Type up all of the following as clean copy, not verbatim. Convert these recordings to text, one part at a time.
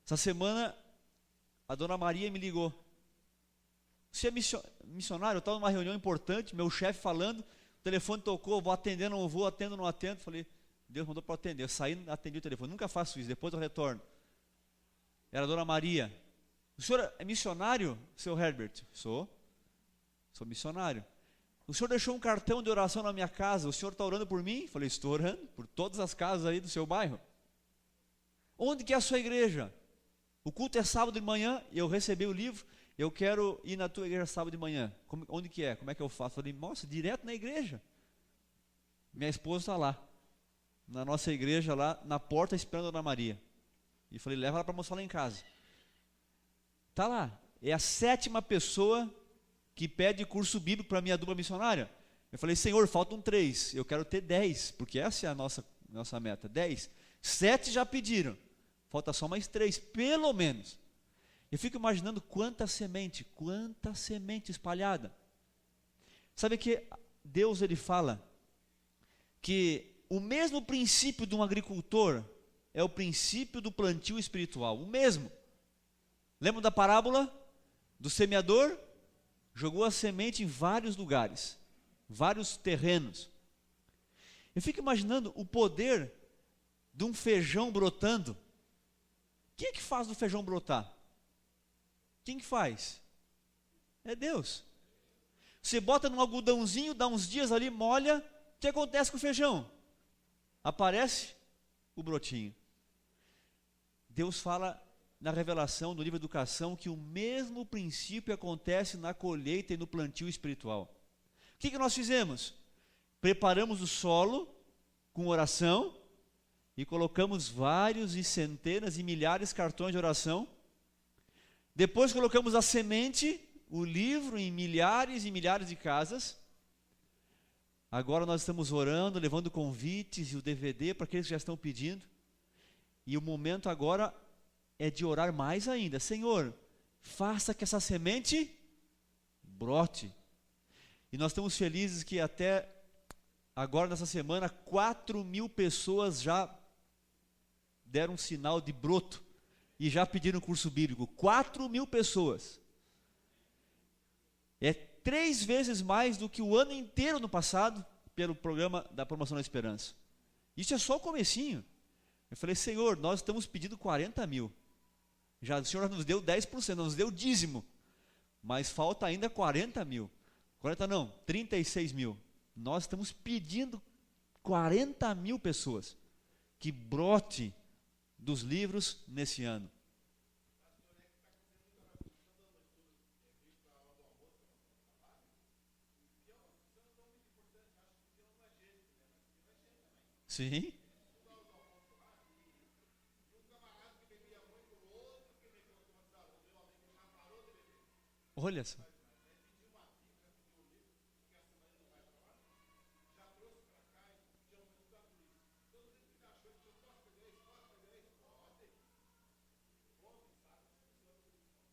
Essa semana, a dona Maria me ligou. Você é missionário? Eu estava numa reunião importante, meu chefe falando, o telefone tocou, vou atender, não vou, atendo, não atendo. Falei, Deus mandou para atender. Eu saí, atendi o telefone, nunca faço isso, depois eu retorno. Era a dona Maria. O senhor é missionário, seu Herbert? Sou missionário. O senhor deixou um cartão de oração na minha casa, o senhor está orando por mim? Falei, estou orando por todas as casas aí do seu bairro. Onde que é a sua igreja? O culto é sábado de manhã, eu recebi o livro, eu quero ir na tua igreja sábado de manhã. Onde que é? Como é que eu faço? Falei, nossa, direto na igreja. Minha esposa está lá, na nossa igreja lá, na porta esperando a dona Maria. E falei, leva ela para almoçar lá em casa. Está lá, é a 7ª pessoa que pede curso bíblico para minha dupla missionária. Eu falei, Senhor, faltam 3, eu quero ter 10, porque essa é a nossa meta, 10. 7 já pediram, falta só mais 3, pelo menos. Eu fico imaginando quanta semente espalhada. Sabe que Deus, ele fala que o mesmo princípio de um agricultor é o princípio do plantio espiritual, o mesmo. Lembra da parábola do semeador? Jogou a semente em vários lugares, vários terrenos. Eu fico imaginando o poder de um feijão brotando. Quem é que faz do feijão brotar? Quem que faz? É Deus. Você bota num algodãozinho, dá uns dias ali, molha, o que acontece com o feijão? Aparece o brotinho. Deus fala na revelação do livro Educação que o mesmo princípio acontece na colheita e no plantio espiritual. O que nós fizemos? Preparamos o solo com oração e colocamos vários e centenas e milhares de cartões de oração. Depois colocamos a semente, o livro, em milhares e milhares de casas. Agora nós estamos orando, levando convites e o DVD para aqueles que já estão pedindo. E o momento agora é de orar mais ainda. Senhor, faça que essa semente brote. E nós estamos felizes que até agora, nessa semana, 4.000 pessoas já deram um sinal de broto e já pediram curso bíblico. 4.000 pessoas. É 3 vezes mais do que o ano inteiro no passado, pelo programa da Promoção da Esperança. Isso é só o comecinho. Eu falei, Senhor, nós estamos pedindo 40.000. O Senhor nos deu 10%, nos deu dízimo. Mas falta ainda 40.000. 40 não, 36.000. Nós estamos pedindo 40.000 pessoas que brote dos livros nesse ano. Sim. Olha só.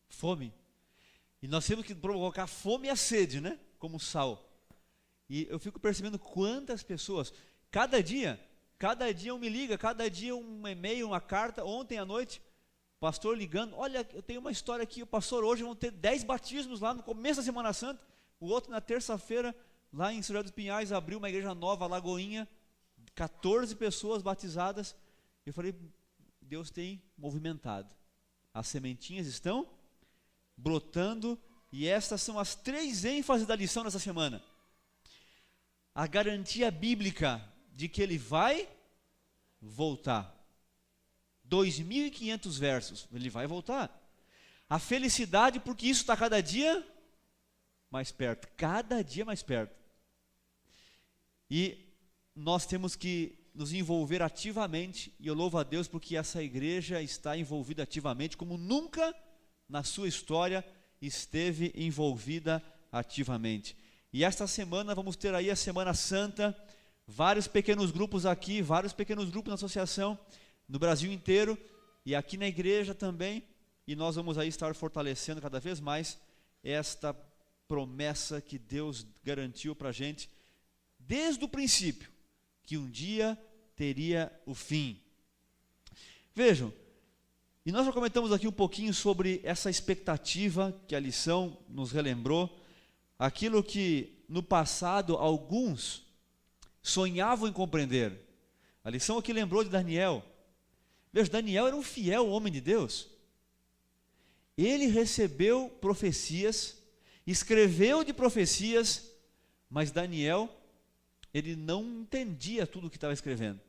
Fome. E nós temos que provocar fome e a sede, né? Como sal. E eu fico percebendo quantas pessoas, cada dia um me liga, cada dia um e-mail, uma carta. Ontem à noite, pastor ligando, olha, eu tenho uma história aqui, o pastor, hoje vão ter 10 batismos lá no começo da Semana Santa. O outro na terça-feira, lá em São José dos Pinhais, abriu uma igreja nova, Lagoinha, 14 pessoas batizadas. Eu falei, Deus tem movimentado. As sementinhas estão brotando, e estas são as 3 ênfases da lição dessa semana. A garantia bíblica de que ele vai voltar. 2.500 versos, ele vai voltar. A felicidade, porque isso está cada dia mais perto, cada dia mais perto. E nós temos que nos envolver ativamente, e eu louvo a Deus porque essa igreja está envolvida ativamente, como nunca na sua história esteve envolvida ativamente. E esta semana vamos ter aí a Semana Santa, vários pequenos grupos aqui, vários pequenos grupos na associação, no Brasil inteiro, e aqui na igreja também, e nós vamos aí estar fortalecendo cada vez mais esta promessa que Deus garantiu para a gente, desde o princípio, que um dia teria o fim. Vejam, E nós já comentamos aqui um pouquinho sobre essa expectativa que a lição nos relembrou, aquilo que no passado alguns sonhavam em compreender. A lição aqui lembrou de Daniel. Veja, Daniel era um fiel homem de Deus. Ele recebeu profecias, escreveu de profecias, mas Daniel, ele não entendia tudo o que estava escrevendo.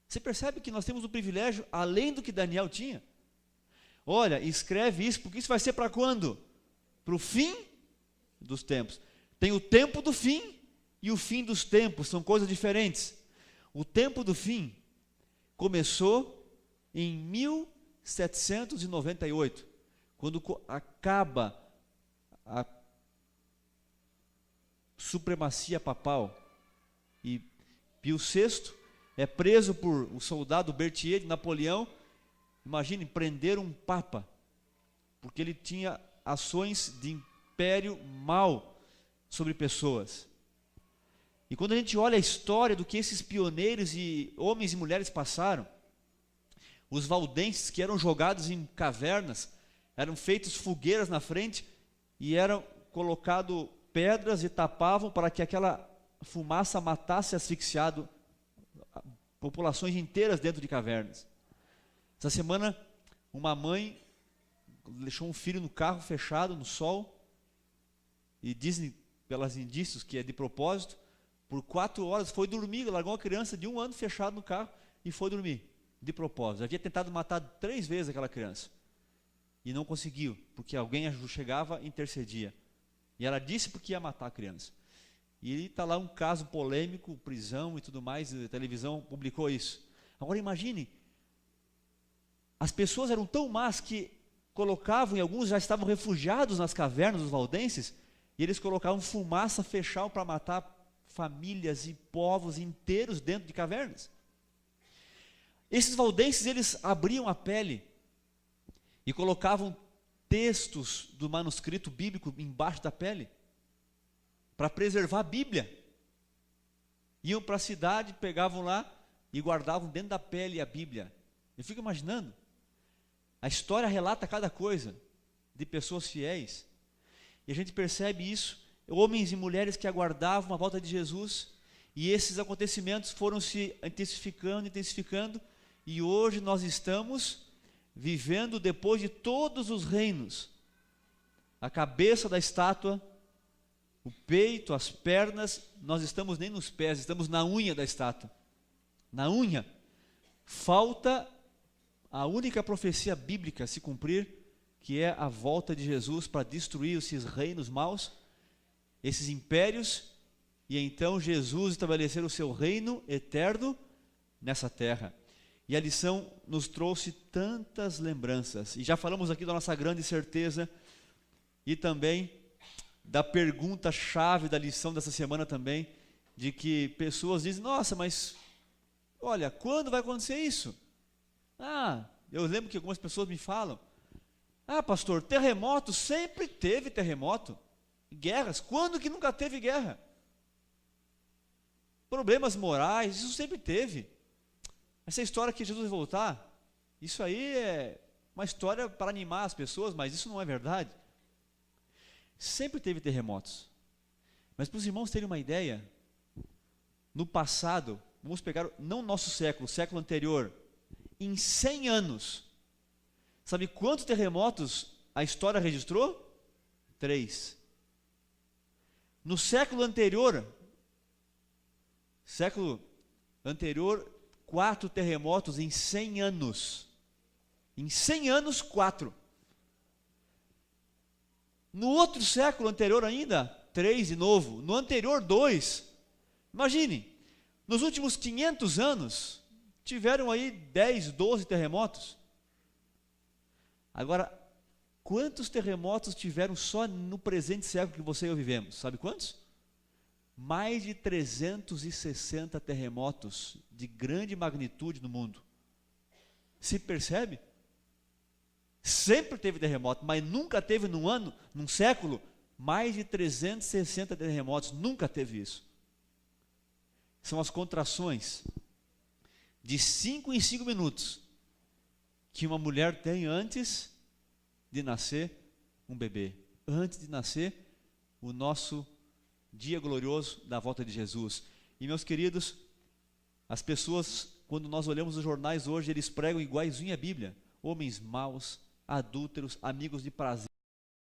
Você percebe que nós temos um privilégio além do que Daniel tinha? Olha, escreve isso, porque isso vai ser para quando? Para o fim dos tempos. Tem o tempo do fim e o fim dos tempos, são coisas diferentes. O tempo do fim começou em 1798, quando acaba a supremacia papal e Pio VI é preso por o soldado Berthier de Napoleão. Imagine, prender um papa, porque ele tinha ações de império mal sobre pessoas. E quando a gente olha a história do que esses pioneiros e homens e mulheres passaram, os valdenses que eram jogados em cavernas, eram feitos fogueiras na frente e eram colocadas pedras e tapavam para que aquela fumaça matasse asfixiado populações inteiras dentro de cavernas. Essa semana, uma mãe deixou um filho no carro fechado, no sol, e dizem, pelos indícios, que é de propósito, por 4 horas foi dormir, largou uma criança de 1 ano fechado no carro e foi dormir, de propósito. Havia tentado matar 3 vezes aquela criança, e não conseguiu, porque alguém chegava e intercedia. E ela disse porque ia matar a criança. E está lá um caso polêmico, prisão e tudo mais, a televisão publicou isso. Agora imagine, as pessoas eram tão más que colocavam, e alguns já estavam refugiados nas cavernas dos valdenses, e eles colocavam fumaça, fechavam para matar famílias e povos inteiros dentro de cavernas. Esses valdenses, eles abriam a pele e colocavam textos do manuscrito bíblico embaixo da pele, para preservar a Bíblia. Iam para a cidade, pegavam lá e guardavam dentro da pele a Bíblia. Eu fico imaginando, a história relata cada coisa de pessoas fiéis, e a gente percebe isso, homens e mulheres que aguardavam a volta de Jesus, e esses acontecimentos foram se intensificando, e hoje nós estamos vivendo depois de todos os reinos, a cabeça da estátua, o peito, as pernas, nós estamos nem nos pés, estamos na unha da estátua, na unha. Falta a única profecia bíblica se cumprir, que é a volta de Jesus para destruir esses reinos maus, esses impérios, e então Jesus estabelecer o seu reino eterno nessa terra. E a lição nos trouxe tantas lembranças, e já falamos aqui da nossa grande certeza, e também da pergunta-chave da lição dessa semana também, de que pessoas dizem, nossa, mas, olha, quando vai acontecer isso? Eu lembro que algumas pessoas me falam, pastor, terremoto, sempre teve terremoto, guerras, quando que nunca teve guerra? Problemas morais, isso sempre teve. Essa história que Jesus vai voltar, isso aí é uma história para animar as pessoas, mas isso não é verdade. Sempre teve terremotos, mas para os irmãos terem uma ideia, no passado, vamos pegar, não nosso século, o século anterior, em 100 anos, sabe quantos terremotos a história registrou? 3. No século anterior, 4 terremotos em 100 anos. Em 100 anos, 4. No outro século anterior ainda, 3 de novo. No anterior, 2. Imagine, nos últimos 500 anos, tiveram aí 10, 12 terremotos. Agora, quantos terremotos tiveram só no presente século que você e eu vivemos? Sabe quantos? Mais de 360 terremotos de grande magnitude no mundo. Se percebe? Sempre teve terremoto, mas nunca teve num ano, num século, mais de 360 terremotos, nunca teve isso. São as contrações de 5 em 5 minutos que uma mulher tem antes de nascer um bebê, antes de nascer o nosso dia glorioso da volta de Jesus. E meus queridos, as pessoas, quando nós olhamos os jornais hoje, eles pregam iguaizinho a Bíblia: homens maus, adúlteros, amigos de prazer.